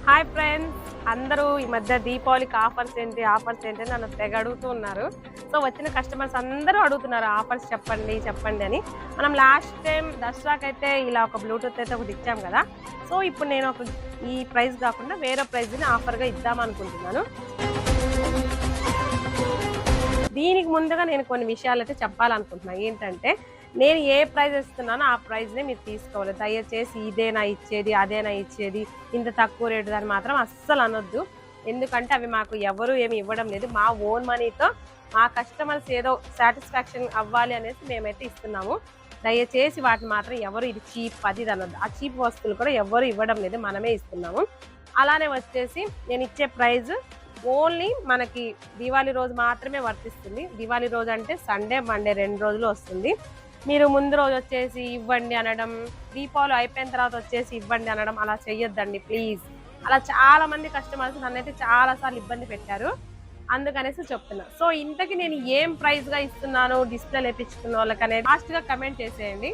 Hi friends, అందరూ ఈ మధ్య దీపావళికి ఆఫర్స్ ఏంటి అని నన్ను తెగ అడుగుతూ ఉన్నారు. సో వచ్చిన కస్టమర్స్ అందరూ అడుగుతున్నారు ఆఫర్స్ చెప్పండి చెప్పండి అని. మనం లాస్ట్ టైం దసరాకైతే ఇలా ఒక బ్లూటూత్ అయితే ఒకటి ఇచ్చాం కదా. సో ఇప్పుడు నేను ఈ ప్రైస్ కాకుండా వేరే ప్రైస్ని ఆఫర్గా ఇద్దామనుకుంటున్నాను. దీనికి ముందుగా నేను కొన్ని విషయాలు అయితే చెప్పాలనుకుంటున్నాను. ఏంటంటే నేను ఏ ప్రైజ్ ఇస్తున్నానో ఆ ప్రైజ్నే మీరు తీసుకోవాలి. దయచేసి ఇదేనా ఇచ్చేది, అదేనా ఇచ్చేది, ఇంత తక్కువ రేటు అని మాత్రం అస్సలు అనొద్దు. ఎందుకంటే అవి మాకు ఎవరు ఏమి ఇవ్వడం లేదు. మా ఓన్ మనీతో మా కస్టమర్స్ ఏదో సాటిస్ఫాక్షన్ అవ్వాలి అనేసి మేమైతే ఇస్తున్నాము. దయచేసి వాటిని మాత్రం ఎవరు ఇది చీప్ అది అనొద్దు. ఆ చీప్ వస్తువులు కూడా ఎవరు ఇవ్వడం లేదు, మనమే ఇస్తున్నాము. అలానే వచ్చేసి నేను ఇచ్చే ప్రైజ్ ఓన్లీ మనకి దివాళీ రోజు మాత్రమే వర్తిస్తుంది. దివాళీ రోజు అంటే సండే మండే 2 రోజులు వస్తుంది. మీరు ముందు రోజు వచ్చేసి ఇవ్వండి అనడం, దీపావళి అయిపోయిన తర్వాత వచ్చేసి ఇవ్వండి అనడం అలా చెయ్యొద్దండి ప్లీజ్. అలా చాలా మంది కస్టమర్స్ నన్నైతే చాలాసార్లు ఇబ్బంది పెట్టారు, అందుకనేసి చెప్తున్నా. సో ఇంతకి నేను ఏం ప్రైస్గా ఇస్తున్నాను డిస్ప్లే లేపించుకున్న వాళ్ళకి అనేది లాస్ట్గా కమెంట్ చేసేయండి.